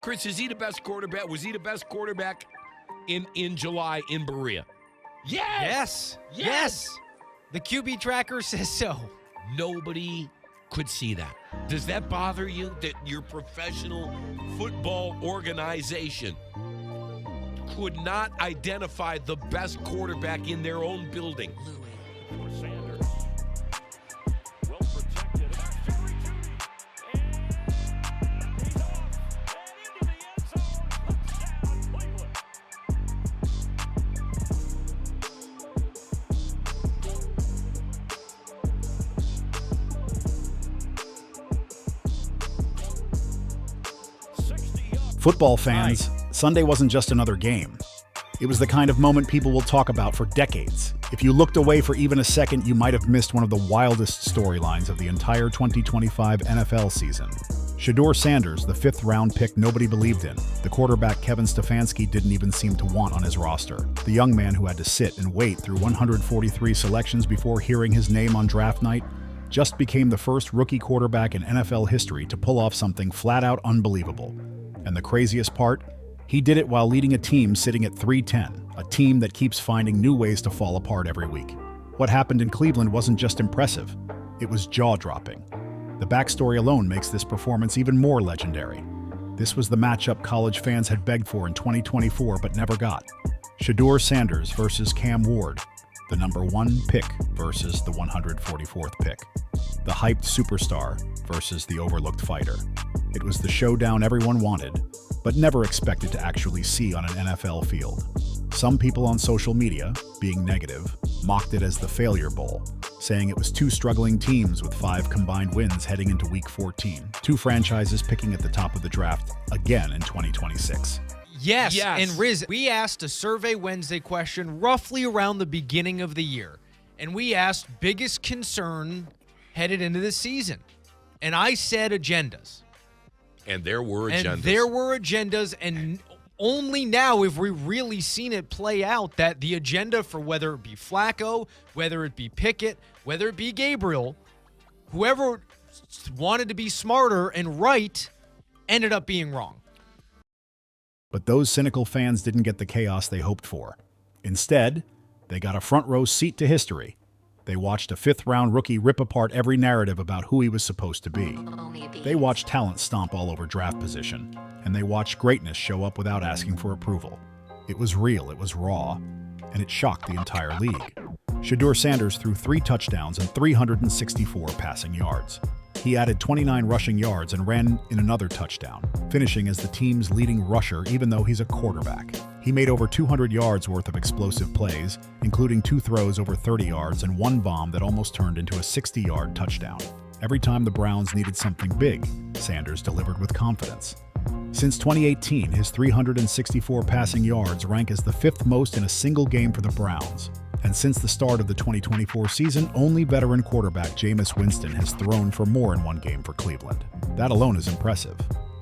Chris, is he the best quarterback? Was he the best quarterback in July in Berea? Yes. The QB tracker says so. Nobody could see that. Does that bother you that your professional football organization could not identify the best quarterback in their own building? Sanders. Well protected. And he's off. And into the end zone. Touchdown, Cleveland. Football fans, Sunday wasn't just another game. It was the kind of moment people will talk about for decades. If you looked away for even a second, you might have missed one of the wildest storylines of the entire 2025 NFL season. Shedeur Sanders, the fifth-round pick nobody believed in, the quarterback Kevin Stefanski didn't even seem to want on his roster. The young man who had to sit and wait through 143 selections before hearing his name on draft night just became the first rookie quarterback in NFL history to pull off something flat-out unbelievable. And the craziest part? He did it while leading a team sitting at 3-10, a team that keeps finding new ways to fall apart every week. What happened in Cleveland wasn't just impressive, it was jaw-dropping. The backstory alone makes this performance even more legendary. This was the matchup college fans had begged for in 2024 but never got. Shedeur Sanders versus Cam Ward, the #1 pick versus the 144th pick. The hyped superstar versus the overlooked fighter. It was the showdown everyone wanted, but never expected to actually see on an NFL field. Some people on social media, being negative, mocked it as the Failure Bowl, saying it was two struggling teams with 5 combined wins heading into Week 14, 2 franchises picking at the top of the draft again in 2026. Yes, and Riz, we asked a Survey Wednesday question roughly around the beginning of the year, and we asked biggest concern headed into the season, and I said agendas. And there were agendas. And only now have we really seen it play out that the agenda for whether it be Flacco, whether it be Pickett, whether it be Gabriel, whoever wanted to be smarter and right ended up being wrong. But those cynical fans didn't get the chaos they hoped for. Instead, they got a front-row seat to history. They watched a fifth-round rookie rip apart every narrative about who he was supposed to be. They watched talent stomp all over draft position, and they watched greatness show up without asking for approval. It was real, it was raw, and it shocked the entire league. Shedeur Sanders threw 3 touchdowns and 364 passing yards. He added 29 rushing yards and ran in another touchdown, finishing as the team's leading rusher even though he's a quarterback. He made over 200 yards worth of explosive plays, including 2 throws over 30 yards and 1 bomb that almost turned into a 60-yard touchdown. Every time the Browns needed something big, Sanders delivered with confidence. Since 2018, his 364 passing yards rank as the 5th most in a single game for the Browns. And since the start of the 2024 season, only veteran quarterback Jameis Winston has thrown for more in one game for Cleveland. That alone is impressive.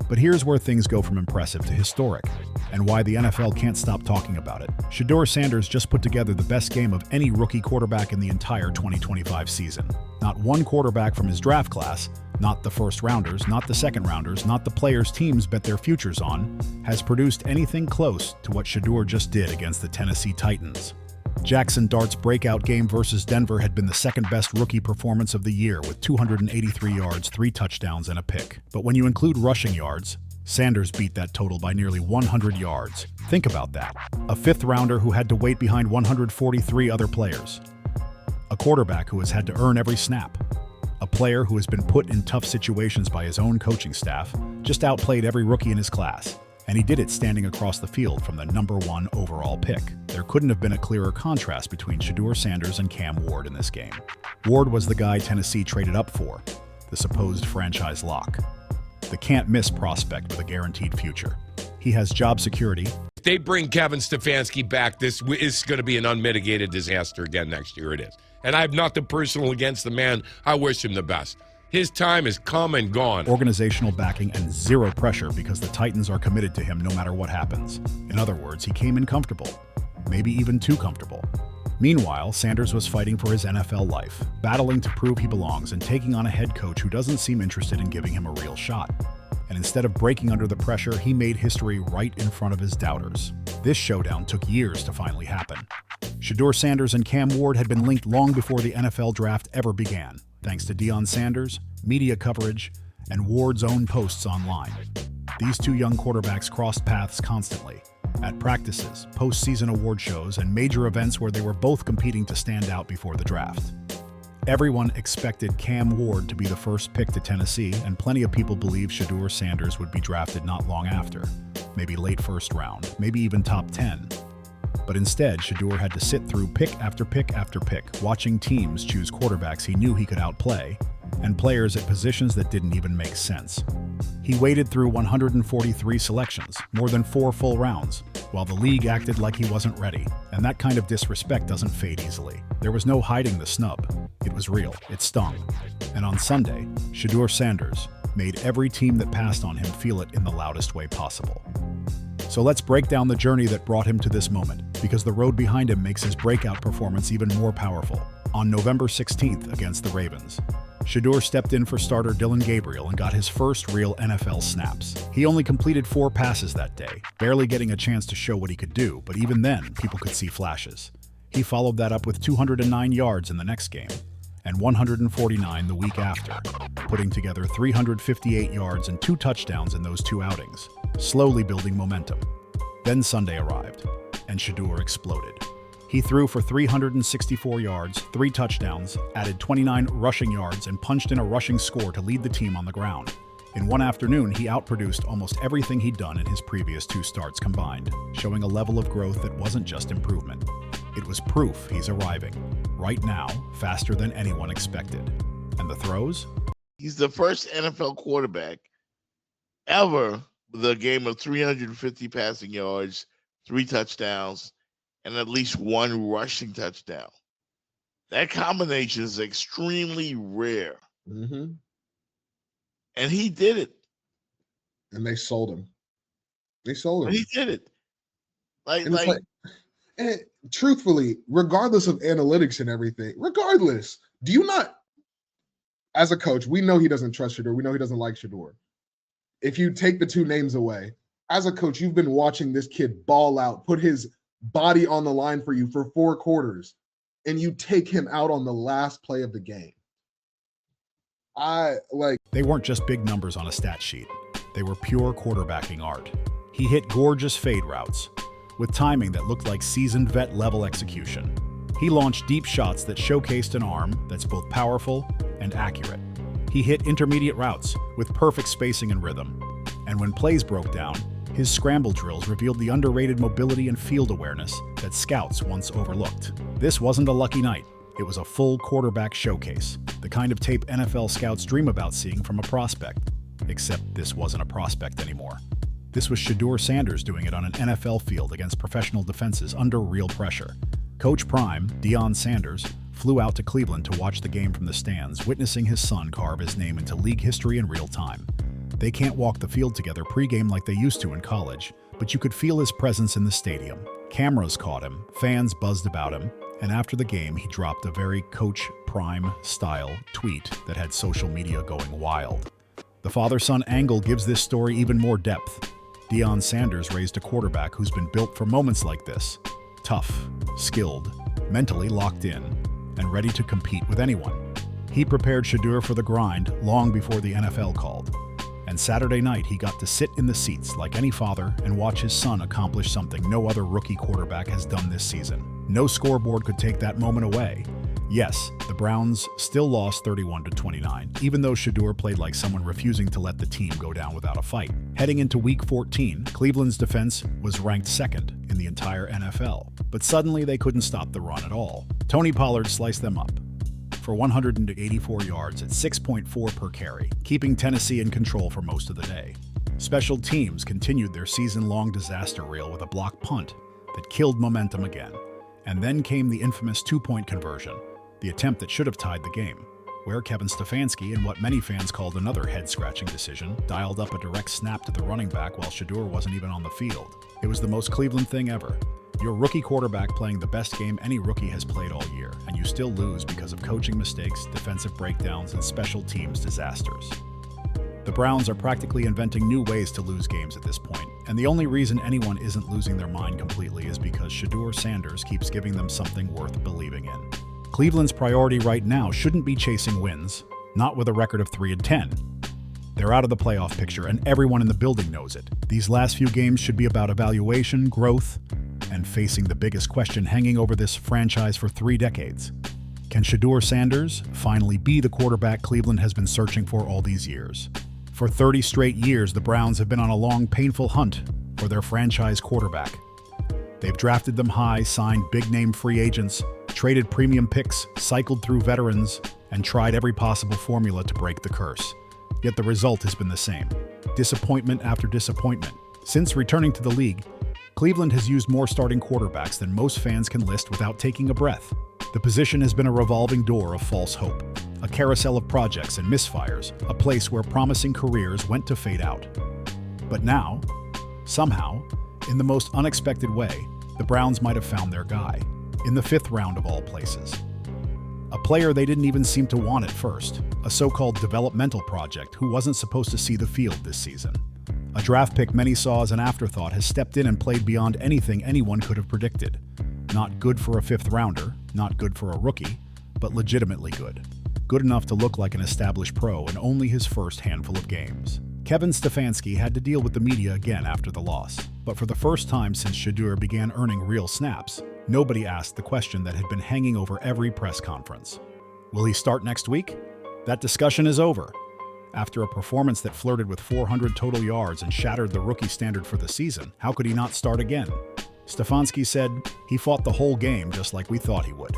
But here's where things go from impressive to historic, and why the NFL can't stop talking about it. Shedeur Sanders just put together the best game of any rookie quarterback in the entire 2025 season. Not one quarterback from his draft class, not the first-rounders, not the second-rounders, not the players teams bet their futures on, has produced anything close to what Shedeur just did against the Tennessee Titans. Jackson Dart's breakout game versus Denver had been the second-best rookie performance of the year with 283 yards, 3 touchdowns, and a pick. But when you include rushing yards, Sanders beat that total by nearly 100 yards. Think about that. A fifth-rounder who had to wait behind 143 other players. A quarterback who has had to earn every snap. A player who has been put in tough situations by his own coaching staff, just outplayed every rookie in his class. And he did it standing across the field from the #1 overall pick. There couldn't have been a clearer contrast between Shedeur Sanders and Cam Ward in this game. Ward was the guy Tennessee traded up for, the supposed franchise lock. The can't-miss prospect with a guaranteed future. He has job security. If they bring Kevin Stefanski back, this is going to be an unmitigated disaster again next year. It is. And I have nothing personal against the man. I wish him the best. His time is come and gone. Organizational backing and zero pressure because the Titans are committed to him no matter what happens. In other words, he came in comfortable, maybe even too comfortable. Meanwhile, Sanders was fighting for his NFL life, battling to prove he belongs and taking on a head coach who doesn't seem interested in giving him a real shot. And instead of breaking under the pressure, he made history right in front of his doubters. This showdown took years to finally happen. Shedeur Sanders and Cam Ward had been linked long before the NFL draft ever began, thanks to Deion Sanders, media coverage, and Ward's own posts online. These two young quarterbacks crossed paths constantly, at practices, postseason award shows, and major events where they were both competing to stand out before the draft. Everyone expected Cam Ward to be the first pick to Tennessee, and plenty of people believed Shedeur Sanders would be drafted not long after, maybe late first round, maybe even top 10. But instead, Shedeur had to sit through pick after pick after pick, watching teams choose quarterbacks he knew he could outplay, and players at positions that didn't even make sense. He waded through 143 selections, more than 4 full rounds, while the league acted like he wasn't ready, and that kind of disrespect doesn't fade easily. There was no hiding the snub. It was real. It stung. And on Sunday, Shedeur Sanders made every team that passed on him feel it in the loudest way possible. So let's break down the journey that brought him to this moment, because the road behind him makes his breakout performance even more powerful. On November 16th against the Ravens, Shedeur stepped in for starter Dillon Gabriel and got his first real NFL snaps. He only completed 4 passes that day, barely getting a chance to show what he could do, but even then, people could see flashes. He followed that up with 209 yards in the next game, and 149 the week after, putting together 358 yards and 2 touchdowns in those 2 outings, slowly building momentum. Then Sunday arrived, and Shedeur exploded. He threw for 364 yards, 3 touchdowns, added 29 rushing yards, and punched in a rushing score to lead the team on the ground. In one afternoon, he outproduced almost everything he'd done in his previous 2 starts combined, showing a level of growth that wasn't just improvement. It was proof he's arriving, right now, faster than anyone expected. And the throws? He's the first NFL quarterback ever with a game of 350 passing yards, 3 touchdowns, and at least 1 rushing touchdown. That combination is extremely rare. Mm-hmm. And he did it. And they sold him. They sold him. He did it. And truthfully, regardless of analytics and everything, regardless, do you not, as a coach, we know he doesn't trust Shedeur. We know he doesn't like Shedeur. If you take the 2 names away, as a coach, you've been watching this kid ball out, put his body on the line for you for 4 quarters, and you take him out on the last play of the game. They weren't just big numbers on a stat sheet. They were pure quarterbacking art. He hit gorgeous fade routes with timing that looked like seasoned vet level execution. He launched deep shots that showcased an arm that's both powerful and accurate. He hit intermediate routes with perfect spacing and rhythm. And when plays broke down, his scramble drills revealed the underrated mobility and field awareness that scouts once overlooked. This wasn't a lucky night. It was a full quarterback showcase, the kind of tape NFL scouts dream about seeing from a prospect. Except this wasn't a prospect anymore. This was Shedeur Sanders doing it on an NFL field against professional defenses under real pressure. Coach Prime, Deion Sanders, flew out to Cleveland to watch the game from the stands, witnessing his son carve his name into league history in real time. They can't walk the field together pregame like they used to in college, but you could feel his presence in the stadium. Cameras caught him, fans buzzed about him, and after the game, he dropped a very Coach Prime-style tweet that had social media going wild. The father-son angle gives this story even more depth. Deion Sanders raised a quarterback who's been built for moments like this. Tough, skilled, mentally locked in, and ready to compete with anyone. He prepared Shedeur for the grind long before the NFL called. And Saturday night, he got to sit in the seats like any father and watch his son accomplish something no other rookie quarterback has done this season. No scoreboard could take that moment away. Yes, the Browns still lost 31-29, even though Shedeur played like someone refusing to let the team go down without a fight. Heading into Week 14, Cleveland's defense was ranked 2nd in the entire NFL. But suddenly, they couldn't stop the run at all. Tony Pollard sliced them up for 184 yards at 6.4 per carry, keeping Tennessee in control for most of the day. Special teams continued their season-long disaster reel with a blocked punt that killed momentum again. And then came the infamous 2-point conversion, the attempt that should have tied the game, where Kevin Stefanski, in what many fans called another head-scratching decision, dialed up a direct snap to the running back while Shedeur wasn't even on the field. It was the most Cleveland thing ever. Your rookie quarterback playing the best game any rookie has played all year, and you still lose because of coaching mistakes, defensive breakdowns, and special teams disasters. The Browns are practically inventing new ways to lose games at this point, and the only reason anyone isn't losing their mind completely is because Shedeur Sanders keeps giving them something worth believing in. Cleveland's priority right now shouldn't be chasing wins, not with a record of 3-10. They're out of the playoff picture, and everyone in the building knows it. These last few games should be about evaluation, growth, and facing the biggest question hanging over this franchise for 3 decades. Can Shedeur Sanders finally be the quarterback Cleveland has been searching for all these years? For 30 straight years, the Browns have been on a long, painful hunt for their franchise quarterback. They've drafted them high, signed big-name free agents, traded premium picks, cycled through veterans, and tried every possible formula to break the curse. Yet the result has been the same. Disappointment after disappointment. Since returning to the league, Cleveland has used more starting quarterbacks than most fans can list without taking a breath. The position has been a revolving door of false hope, a carousel of projects and misfires, a place where promising careers went to fade out. But now, somehow, in the most unexpected way, the Browns might have found their guy, in the 5th round of all places. A player they didn't even seem to want at first, a so-called developmental project who wasn't supposed to see the field this season. A draft pick many saw as an afterthought has stepped in and played beyond anything anyone could have predicted. Not good for a 5th rounder, not good for a rookie, but legitimately good. Good enough to look like an established pro in only his first handful of games. Kevin Stefanski had to deal with the media again after the loss, but for the first time since Shedeur began earning real snaps, nobody asked the question that had been hanging over every press conference. Will he start next week? That discussion is over. After a performance that flirted with 400 total yards and shattered the rookie standard for the season, how could he not start again? Stefanski said he fought the whole game just like we thought he would,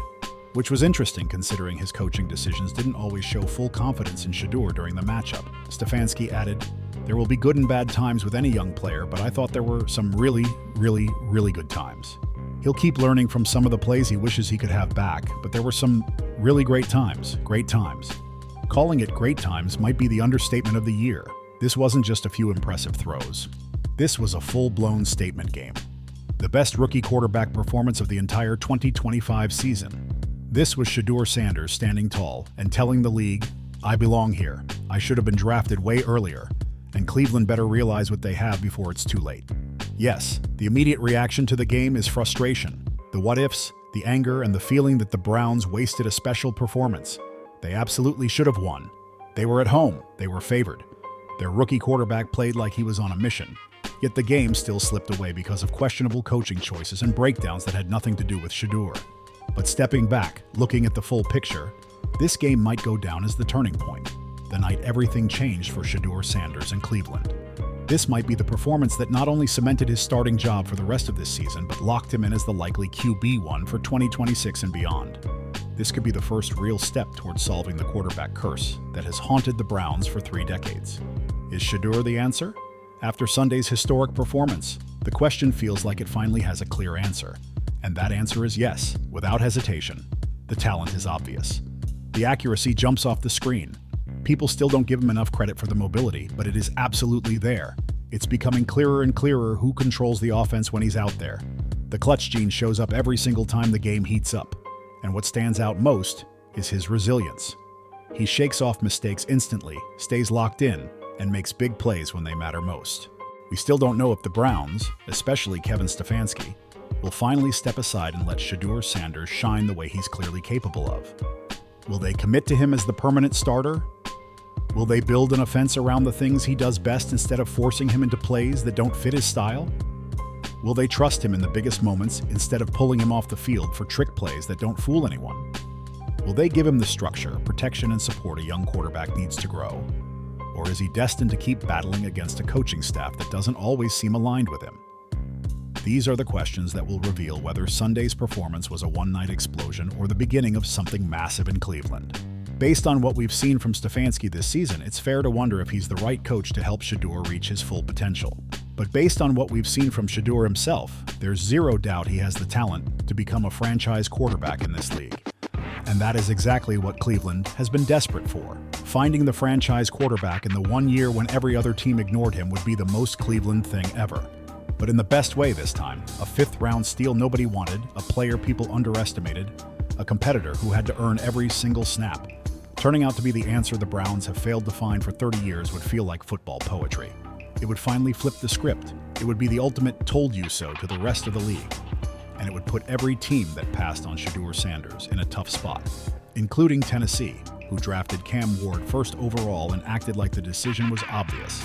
which was interesting considering his coaching decisions didn't always show full confidence in Shedeur during the matchup. Stefanski added, "There will be good and bad times with any young player, but I thought there were some really good times. He'll keep learning from some of the plays he wishes he could have back, but there were some really great times. Calling it great times might be the understatement of the year. This wasn't just a few impressive throws. This was a full-blown statement game. The best rookie quarterback performance of the entire 2025 season. This was Shedeur Sanders standing tall and telling the league, I belong here. I should have been drafted way earlier, and Cleveland better realize what they have before it's too late." Yes, the immediate reaction to the game is frustration. The what-ifs, the anger, and the feeling that the Browns wasted a special performance. They absolutely should have won. They were at home. They were favored. Their rookie quarterback played like he was on a mission. Yet the game still slipped away because of questionable coaching choices and breakdowns that had nothing to do with Shedeur. But stepping back, looking at the full picture, this game might go down as the turning point, the night everything changed for Shedeur Sanders in Cleveland. This might be the performance that not only cemented his starting job for the rest of this season, but locked him in as the likely QB1 for 2026 and beyond. This could be the first real step towards solving the quarterback curse that has haunted the Browns for 3 decades. Is Shedeur the answer? After Sunday's historic performance, the question feels like it finally has a clear answer. And that answer is yes, without hesitation. The talent is obvious. The accuracy jumps off the screen. People still don't give him enough credit for the mobility, but it is absolutely there. It's becoming clearer and clearer who controls the offense when he's out there. The clutch gene shows up every single time the game heats up. And what stands out most is his resilience. He shakes off mistakes instantly, stays locked in, and makes big plays when they matter most. We still don't know if the Browns, especially Kevin Stefanski, will finally step aside and let Shedeur Sanders shine the way he's clearly capable of. Will they commit to him as the permanent starter? Will they build an offense around the things he does best instead of forcing him into plays that don't fit his style? Will they trust him in the biggest moments instead of pulling him off the field for trick plays that don't fool anyone? Will they give him the structure, protection, and support a young quarterback needs to grow? Or is he destined to keep battling against a coaching staff that doesn't always seem aligned with him? These are the questions that will reveal whether Sunday's performance was a one-night explosion or the beginning of something massive in Cleveland. Based on what we've seen from Stefanski this season, it's fair to wonder if he's the right coach to help Shedeur reach his full potential. But based on what we've seen from Shedeur himself, there's zero doubt he has the talent to become a franchise quarterback in this league. And that is exactly what Cleveland has been desperate for. Finding the franchise quarterback in the 1 year when every other team ignored him would be the most Cleveland thing ever. But in the best way this time, a 5th-round steal nobody wanted, a player people underestimated, a competitor who had to earn every single snap. turning out to be the answer the Browns have failed to find for 30 years would feel like football poetry. It would finally flip the script. It would be the ultimate told you so to the rest of the league. And it would put every team that passed on Shedeur Sanders in a tough spot, including Tennessee, who drafted Cam Ward first overall and acted like the decision was obvious.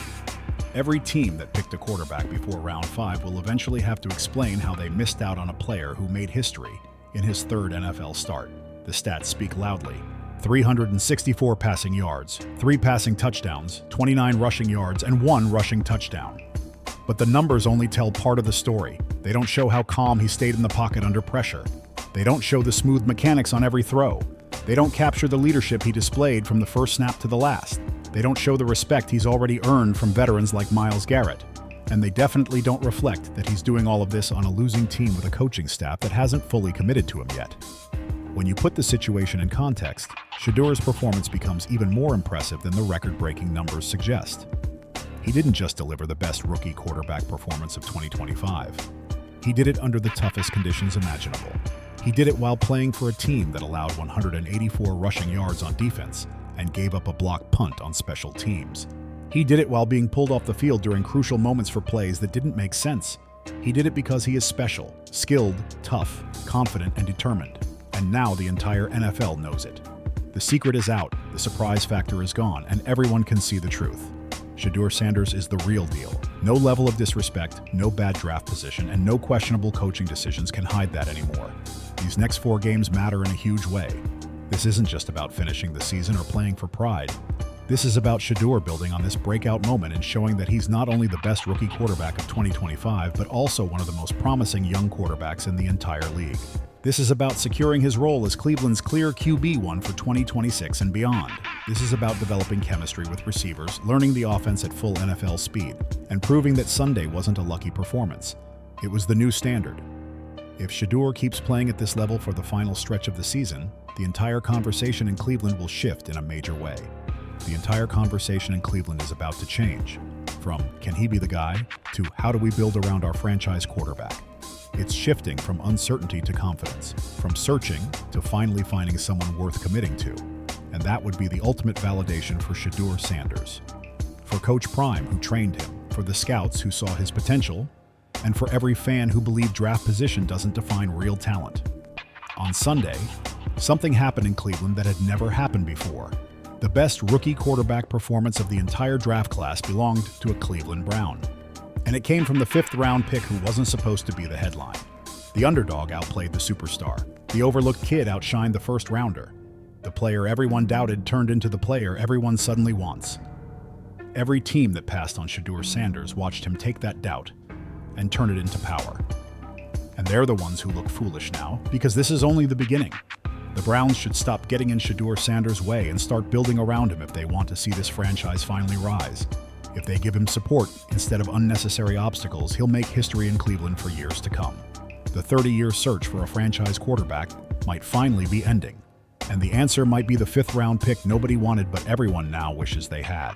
Every team that picked a quarterback before round 5 will eventually have to explain how they missed out on a player who made history in his 3rd NFL start. The stats speak loudly. 364 passing yards, 3 passing touchdowns, 29 rushing yards, and 1 rushing touchdown. But the numbers only tell part of the story. They don't show how calm he stayed in the pocket under pressure. They don't show the smooth mechanics on every throw. They don't capture the leadership he displayed from the first snap to the last. They don't show the respect he's already earned from veterans like Myles Garrett. And they definitely don't reflect that he's doing all of this on a losing team with a coaching staff that hasn't fully committed to him yet. When you put the situation in context, Shedeur's performance becomes even more impressive than the record-breaking numbers suggest. He didn't just deliver the best rookie quarterback performance of 2025. He did it under the toughest conditions imaginable. He did it while playing for a team that allowed 184 rushing yards on defense and gave up a blocked punt on special teams. He did it while being pulled off the field during crucial moments for plays that didn't make sense. He did it because he is special, skilled, tough, confident, and determined. And now the entire NFL knows it. The secret is out, the surprise factor is gone, and everyone can see the truth. Shedeur Sanders is the real deal. No level of disrespect, no bad draft position, and no questionable coaching decisions can hide that anymore. These next 4 games matter in a huge way. This isn't just about finishing the season or playing for pride. This is about Shedeur building on this breakout moment and showing that he's not only the best rookie quarterback of 2025, but also one of the most promising young quarterbacks in the entire league. This is about securing his role as Cleveland's clear QB1 for 2026 and beyond. This is about developing chemistry with receivers, learning the offense at full NFL speed, and proving that Sunday wasn't a lucky performance. It was the new standard. If Shedeur keeps playing at this level for the final stretch of the season, the entire conversation in Cleveland will shift in a major way. The entire conversation in Cleveland is about to change. From "can he be the guy?" to "how do we build around our franchise quarterback?" It's shifting from uncertainty to confidence, from searching to finally finding someone worth committing to. And that would be the ultimate validation for Shedeur Sanders. For Coach Prime, who trained him, for the scouts who saw his potential, and for every fan who believed draft position doesn't define real talent. On Sunday, something happened in Cleveland that had never happened before. The best rookie quarterback performance of the entire draft class belonged to a Cleveland Brown. And it came from the 5th-round pick who wasn't supposed to be the headline. The underdog outplayed the superstar. The overlooked kid outshined the first-rounder. The player everyone doubted turned into the player everyone suddenly wants. Every team that passed on Shedeur Sanders watched him take that doubt and turn it into power. And they're the ones who look foolish now, because this is only the beginning. The Browns should stop getting in Shedeur Sanders' way and start building around him if they want to see this franchise finally rise. If they give him support instead of unnecessary obstacles, he'll make history in Cleveland for years to come. The 30-year search for a franchise quarterback might finally be ending. And the answer might be the 5th-round pick nobody wanted but everyone now wishes they had.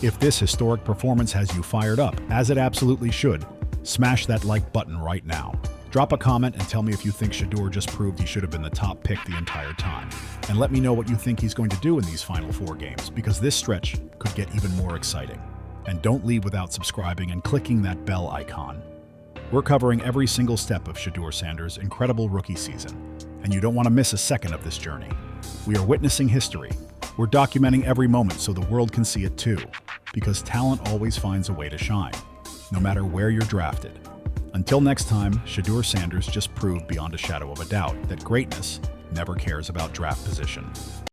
If this historic performance has you fired up, as it absolutely should, smash that like button right now. Drop a comment and tell me if you think Shedeur just proved he should have been the top pick the entire time. And let me know what you think he's going to do in these final 4 games, because this stretch could get even more exciting. And don't leave without subscribing and clicking that bell icon. We're covering every single step of Shedeur Sanders' incredible rookie season, and you don't want to miss a second of this journey. We are witnessing history. We're documenting every moment so the world can see it too, because talent always finds a way to shine, no matter where you're drafted. Until next time, Shedeur Sanders just proved beyond a shadow of a doubt that greatness never cares about draft position.